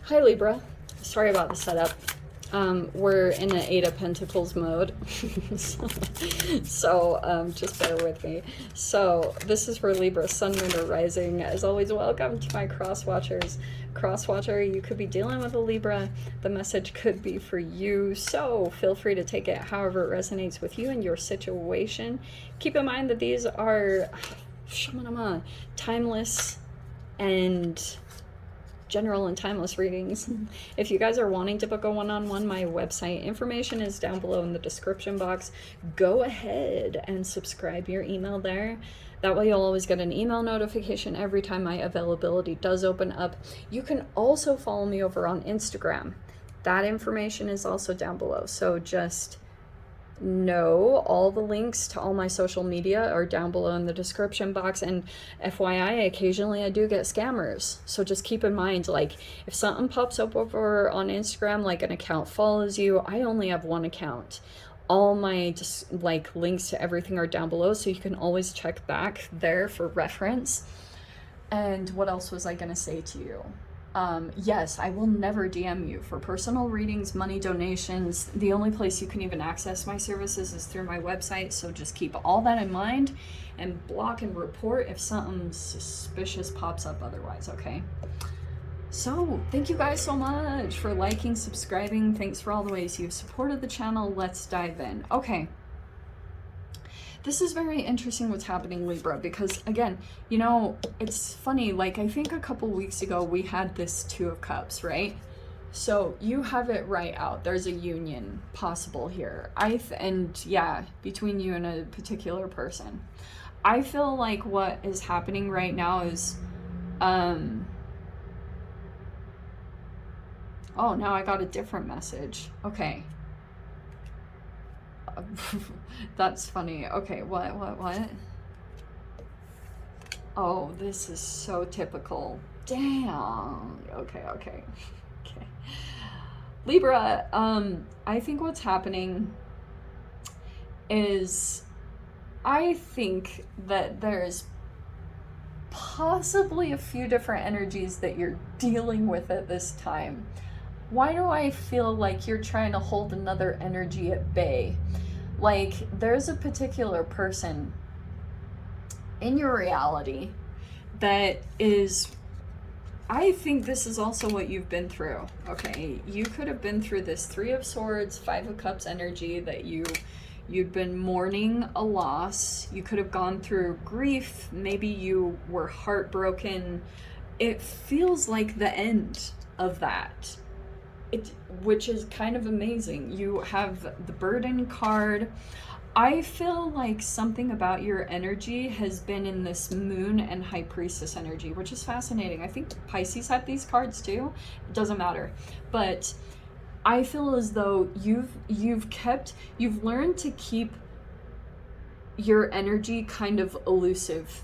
Hi Libra, sorry about the setup. We're in an Eight of Pentacles mode, so just bear with me. So this is for Libra, Sun, Moon, or Rising. As always, welcome to my cross watchers. Cross watcher, you could be dealing with a Libra. The message could be for you, so feel free to take it however it resonates with you and your situation. Keep in mind that these are timeless and general and timeless readings. If you guys are wanting to book a one-on-one, my website information is down below in the description box. Go ahead and subscribe your email there. That way you'll always get an email notification every time my availability does open up. You can also follow me over on Instagram. That information is also down below. So just know all the links to all my social media are down below in the description box. And FYI, occasionally I do get scammers, so just keep in mind, like, if something pops up over on Instagram, like an account follows you, I only have one account. All my just like links to everything are down below, so you can always check back there for reference. And what else was I gonna say to you? Yes, I will never DM you for personal readings, money donations. The only place you can even access my services is through my website, so just keep all that in mind and block and report if something suspicious pops up otherwise, okay? So, thank you guys so much for liking, subscribing. Thanks for all the ways you've supported the channel. Let's dive in. Okay. This is very interesting what's happening, Libra, because again, you know, it's funny, like I think a couple weeks ago we had this Two of Cups, right? So you have it right out. There's a union possible here. And yeah, between you and a particular person. I feel like what is happening right now is, oh, now I got a different message. Okay. That's funny. Okay, what? Oh, this is so typical. Damn. Okay. Libra, I think what's happening is, I think that there's possibly a few different energies that you're dealing with at this time. Why do I feel like you're trying to hold another energy at bay? Like, there's a particular person in your reality that is, I think this is also what you've been through, okay? You could have been through this Three of Swords, Five of Cups energy that you'd been mourning a loss. You could have gone through grief. Maybe you were heartbroken. It feels like the end of that. Which is kind of amazing. You have the burden card. I feel like something about your energy has been in this Moon and High Priestess energy, which is fascinating. I think Pisces had these cards too. It doesn't matter. But I feel as though you've learned to keep your energy kind of elusive.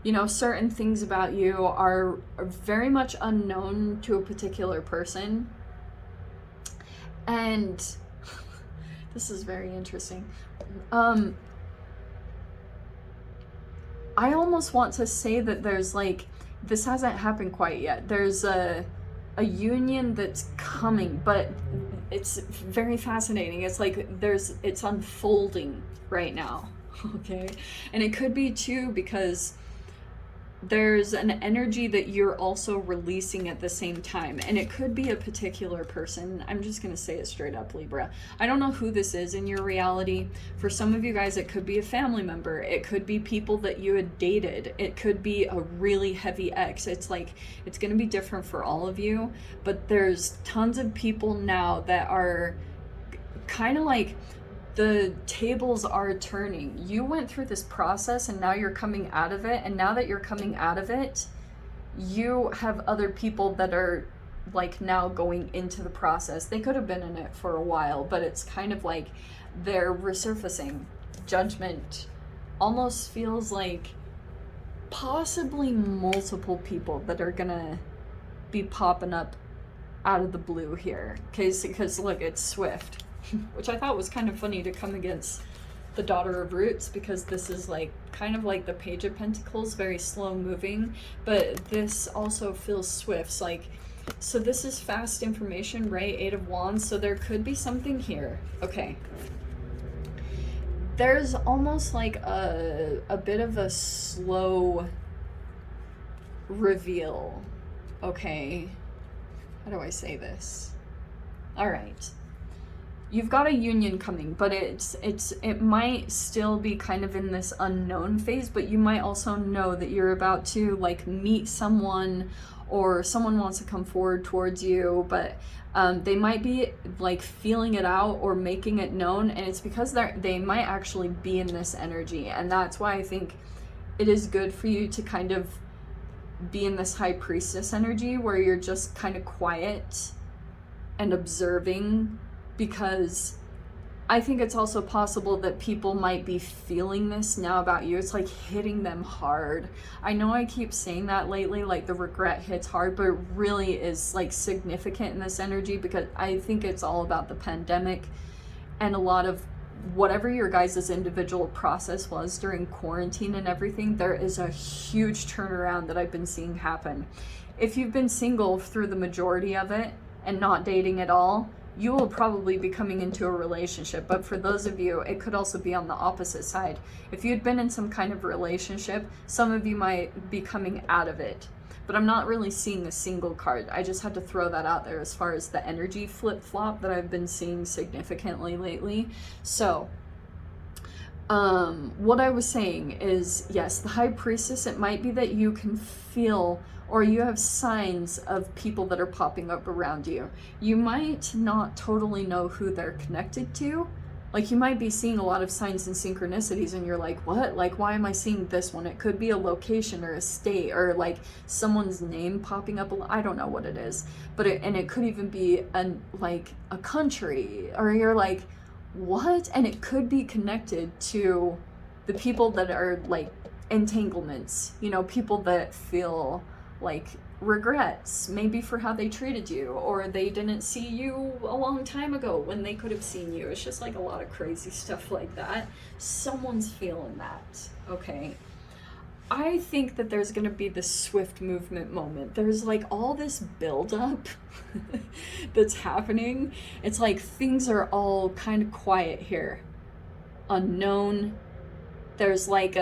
You know, certain things about you are very much unknown to a particular person. And this is very interesting. I almost want to say that there's like, this hasn't happened quite yet. There's a union that's coming, but it's very fascinating. It's like it's unfolding right now, okay? And it could be too because there's an energy that you're also releasing at the same time, and it could be a particular person. I'm just gonna say it straight up, Libra. I don't know who this is in your reality. For some of you guys, it could be a family member. It could be people that you had dated. It could be a really heavy ex. It's like, it's gonna be different for all of you, but there's tons of people now that are kind of like, the tables are turning. You went through this process and now you're coming out of it. And now that you're coming out of it, you have other people that are like now going into the process. They could have been in it for a while, but it's kind of like they're resurfacing. Judgment almost feels like possibly multiple people that are gonna be popping up out of the blue here. Because look, it's swift. Which I thought was kind of funny to come against the Daughter of Roots, because this is like kind of like the Page of Pentacles, very slow moving, but this also feels swift. It's like So this is fast information, right? 8 of Wands. So there could be something here. Okay. There's almost like a bit of a slow reveal. Okay. How do I say this? All right. You've got a union coming, but it might still be kind of in this unknown phase, but you might also know that you're about to like meet someone, or someone wants to come forward towards you, but they might be like feeling it out or making it known, and it's because they might actually be in this energy. And that's why I think it is good for you to kind of be in this high priestess energy where you're just kind of quiet and observing, because I think it's also possible that people might be feeling this now about you. It's like hitting them hard. I know I keep saying that lately, like the regret hits hard, but it really is like significant in this energy, because I think it's all about the pandemic and a lot of whatever your guys' individual process was during quarantine and everything. There is a huge turnaround that I've been seeing happen. If you've been single through the majority of it and not dating at all, you will probably be coming into a relationship. But for those of you, it could also be on the opposite side. If you'd been in some kind of relationship, some of you might be coming out of it. But I'm not really seeing a single card. I just had to throw that out there as far as the energy flip-flop that I've been seeing significantly lately. So what I was saying is, yes, the High Priestess, it might be that you can feel, or you have signs of people that are popping up around you. You might not totally know who they're connected to. Like, you might be seeing a lot of signs and synchronicities and you're like, what? Like, why am I seeing this one? It could be a location or a state, or like someone's name popping up. I don't know what it is, but it could even be like a country, or you're like, what? And it could be connected to the people that are like entanglements, you know, people that feel like regrets maybe for how they treated you, or they didn't see you a long time ago when they could have seen you. It's just like a lot of crazy stuff like that. Someone's feeling that. Okay, I think that there's gonna be this swift movement moment. There's like all this buildup that's happening. It's like things are all kind of quiet here, unknown. There's like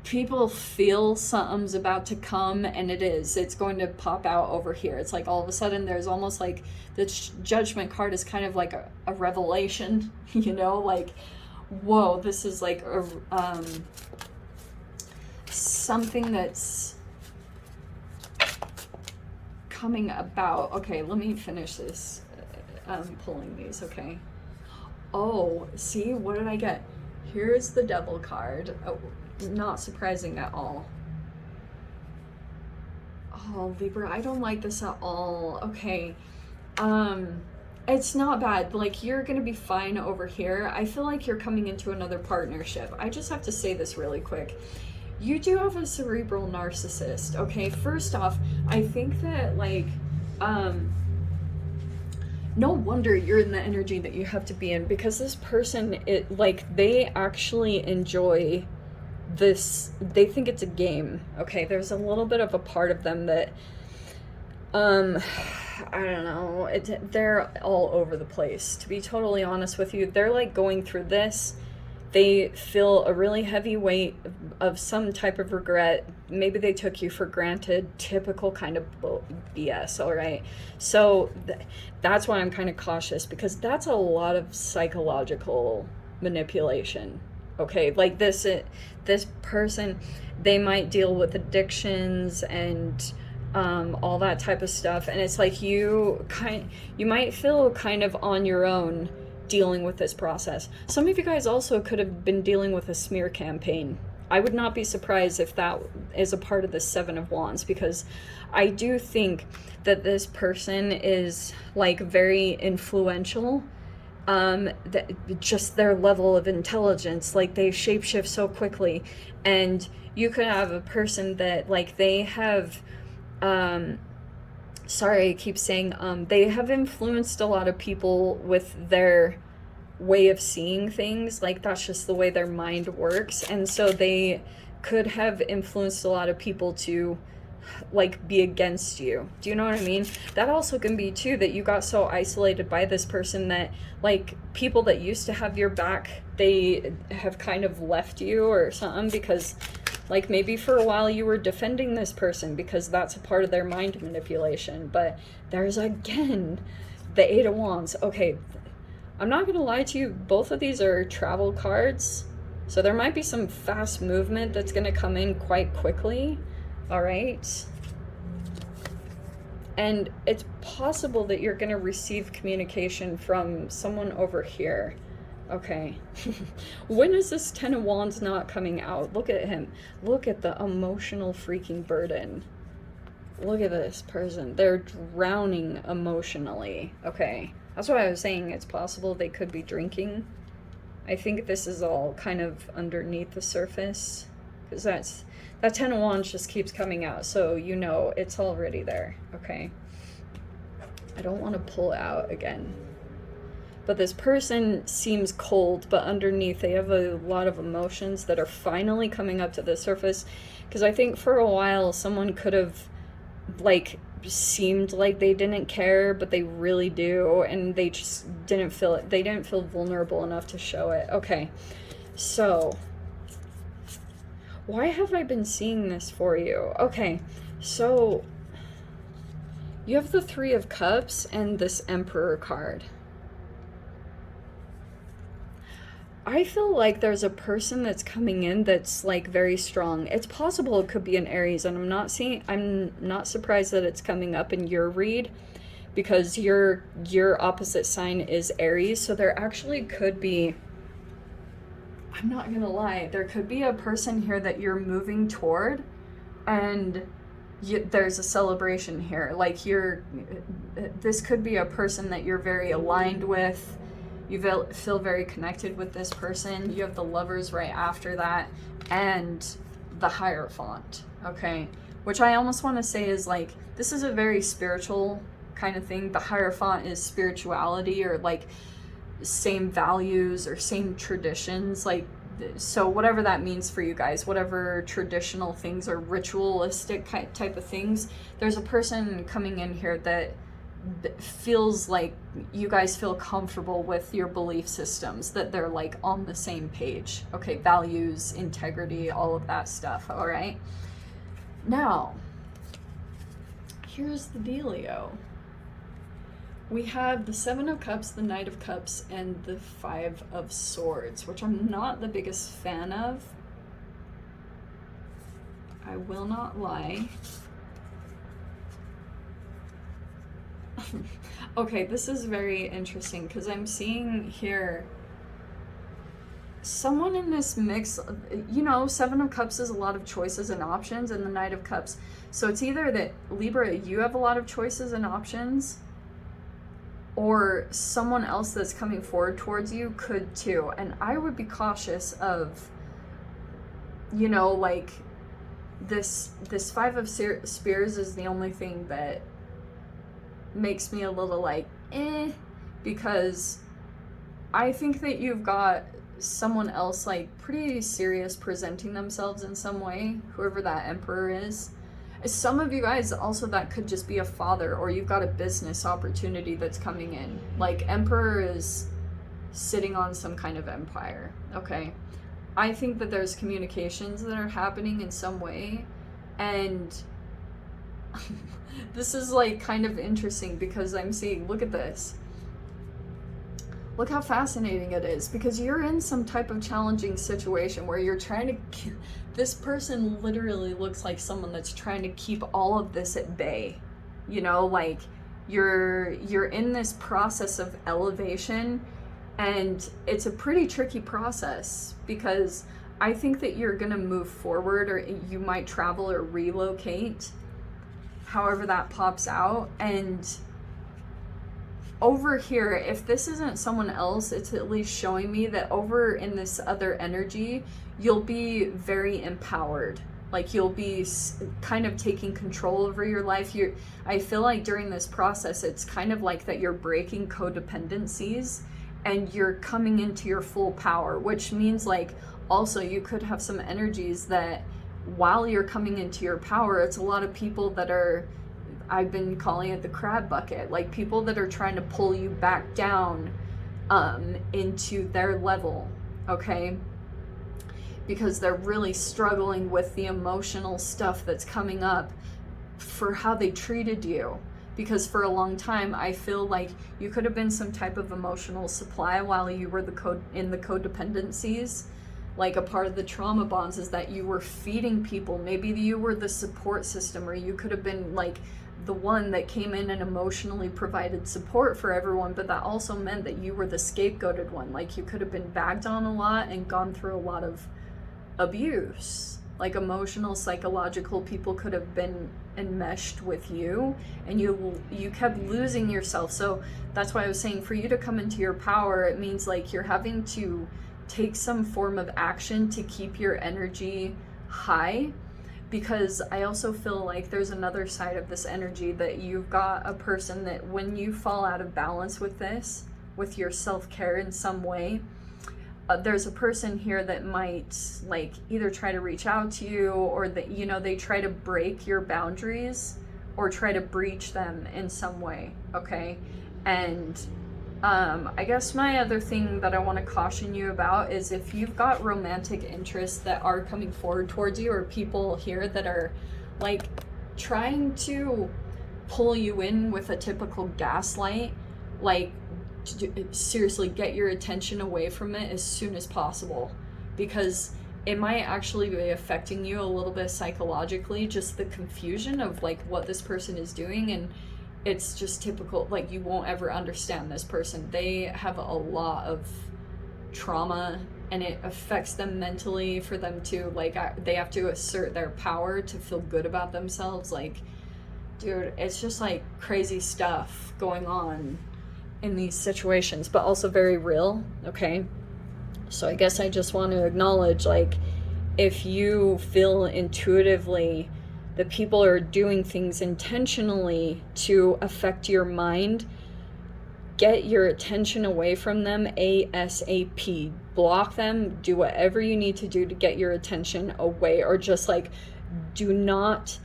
people feel something's about to come, and it's going to pop out over here. It's like all of a sudden there's almost like the Judgment card is kind of like a revelation, you know, like, whoa, this is like something that's coming about. Okay, let me finish this. Pulling these. Okay. Oh, see, what did I get? Here's the Devil card. Oh, not surprising at all. Oh, Libra, I don't like this at all. Okay. It's not bad. Like, you're gonna be fine over here. I feel like you're coming into another partnership. I just have to say this really quick. You do have a cerebral narcissist. Okay, first off, I think that like no wonder you're in the energy that you have to be in, because this person, they actually enjoy this. They think it's a game. Okay, there's a little bit of a part of them that I don't know, they're all over the place, to be totally honest with you. They're like going through this. They feel a really heavy weight of some type of regret. Maybe they took you for granted. Typical kind of BS, all right? So that's why I'm kind of cautious, because that's a lot of psychological manipulation, okay? Like this person, they might deal with addictions and all that type of stuff. And it's like you might feel kind of on your own dealing with this process. Some of you guys also could have been dealing with a smear campaign. I would not be surprised if that is a part of the Seven of Wands, because I do think that this person is like very influential. That just their level of intelligence, like they shapeshift so quickly, and you could have a person that like they have sorry, I keep saying they have influenced a lot of people with their way of seeing things. Like that's just the way their mind works. And so they could have influenced a lot of people to like be against you. Do you know what I mean? That also can be too, that you got so isolated by this person that like people that used to have your back, they have kind of left you or something, because like maybe for a while you were defending this person because that's a part of their mind manipulation. But there's again the Eight of Wands. Okay, I'm not gonna lie to you, both of these are travel cards, so there might be some fast movement that's gonna come in quite quickly. All right. And it's possible that you're going to receive communication from someone over here. Okay. When is this Ten of Wands not coming out? Look at him. Look at the emotional freaking burden. Look at this person. They're drowning emotionally. Okay. That's why I was saying it's possible they could be drinking. I think this is all kind of underneath the surface, because that Ten of Wands just keeps coming out, so you know it's already there. Okay. I don't want to pull out again. But this person seems cold, but underneath they have a lot of emotions that are finally coming up to the surface. Because I think for a while someone could have like seemed like they didn't care, but they really do, and they just didn't feel it. They didn't feel vulnerable enough to show it. Okay. So why have I been seeing this for you? Okay, so you have the Three of Cups and this Emperor card. I feel like there's a person that's coming in that's like very strong. It's possible it could be an Aries, and I'm not surprised that it's coming up in your read, because your opposite sign is Aries, so there actually could be, I'm not gonna lie, there could be a person here that you're moving toward, and there's a celebration here. Like this could be a person that you're very aligned with. You feel very connected with this person. You have the Lovers right after that, and the Hierophant, okay? Which I almost want to say is like, this is a very spiritual kind of thing. The Hierophant is spirituality, or like same values or same traditions, like, so whatever that means for you guys, whatever traditional things or ritualistic type of things, there's a person coming in here that feels like you guys feel comfortable with your belief systems, that they're like on the same page. Okay, values, integrity, all of that stuff. All right, now here's the dealio. We have the Seven of Cups, the Knight of Cups, and the Five of Swords, which I'm not the biggest fan of. I will not lie. Okay, this is very interesting, because I'm seeing here someone in this mix, you know, Seven of Cups is a lot of choices and options, and the Knight of Cups. So it's either that, Libra, you have a lot of choices and options, or someone else that's coming forward towards you could too. And I would be cautious of, you know, like this Five of Spears is the only thing that makes me a little like, because I think that you've got someone else like pretty serious presenting themselves in some way, whoever that Emperor is. Some of you guys also, that could just be a father, or you've got a business opportunity that's coming in. Like Emperor is sitting on some kind of empire, okay? I think that there's communications that are happening in some way, and this is like kind of interesting, because I'm seeing, look at this. Look how fascinating it is, because you're in some type of challenging situation where you're trying to, this person literally looks like someone that's trying to keep all of this at bay. You know, like you're in this process of elevation, and it's a pretty tricky process, because I think that you're gonna move forward, or you might travel or relocate, however that pops out. And over here, if this isn't someone else, it's at least showing me that over in this other energy, you'll be very empowered. Like you'll be kind of taking control over your life. I feel like during this process, it's kind of like that you're breaking codependencies and you're coming into your full power, which means like also you could have some energies that while you're coming into your power, it's a lot of people that are, I've been calling it the crab bucket, like people that are trying to pull you back down into their level, okay? Because they're really struggling with the emotional stuff that's coming up for how they treated you. Because for a long time, I feel like you could have been some type of emotional supply while you were in the codependencies. Like a part of the trauma bonds is that you were feeding people. Maybe you were the support system, or you could have been like the one that came in and emotionally provided support for everyone, but that also meant that you were the scapegoated one. Like you could have been bagged on a lot and gone through a lot of abuse, like emotional, psychological. People could have been enmeshed with you, and you kept losing yourself. So that's why I was saying, for you to come into your power, it means like you're having to take some form of action to keep your energy high. Because I also feel like there's another side of this energy, that you've got a person that when you fall out of balance with this, with your self-care in some way, there's a person here that might like either try to reach out to you, or that, you know, they try to break your boundaries or try to breach them in some way, okay? And I guess my other thing that I want to caution you about is if you've got romantic interests that are coming forward towards you, or people here that are like trying to pull you in with a typical gaslight, like seriously get your attention away from it as soon as possible, because it might actually be affecting you a little bit psychologically, just the confusion of like what this person is doing. And it's just typical, like you won't ever understand this person. They have a lot of trauma, and it affects them mentally. For them to like, they have to assert their power to feel good about themselves. Like, dude, it's just like crazy stuff going on in these situations, but also very real, okay? So I guess I just want to acknowledge, like, if you feel intuitively that people are doing things intentionally to affect your mind, get your attention away from them ASAP. Block them, do whatever you need to do to get your attention away, or just like, do not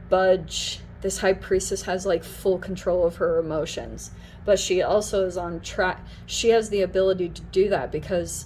budge. This high priestess has like full control of her emotions, but she also is on track. She has the ability to do that because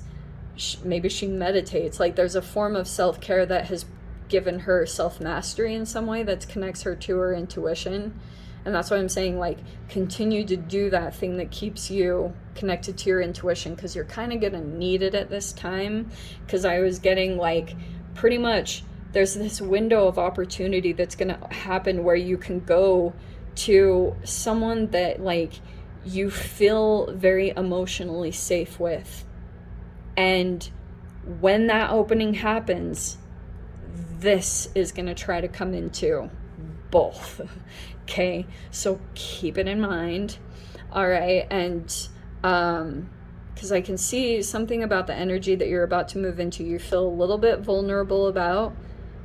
maybe she meditates. Like there's a form of self-care that has given her self-mastery in some way that connects her to her intuition. And that's why I'm saying, like, continue to do that thing that keeps you connected to your intuition, because you're kind of gonna need it at this time. Because I was getting like, pretty much there's this window of opportunity that's gonna happen where you can go to someone that like you feel very emotionally safe with, and when that opening happens, this is going to try to come into both. Okay, so keep it in mind. All right, and because I can see something about the energy that you're about to move into, you feel a little bit vulnerable about,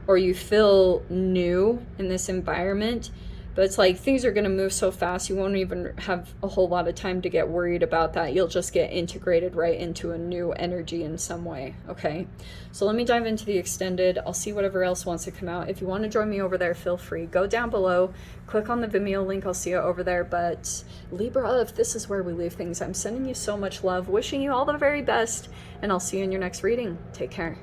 or you feel new in this environment. But it's like things are going to move so fast, you won't even have a whole lot of time to get worried about that. You'll just get integrated right into a new energy in some way, okay? So let me dive into the extended. I'll see whatever else wants to come out. If you want to join me over there, feel free. Go down below, click on the Vimeo link. I'll see you over there. But Libra, if this is where we leave things, I'm sending you so much love, wishing you all the very best, and I'll see you in your next reading. Take care.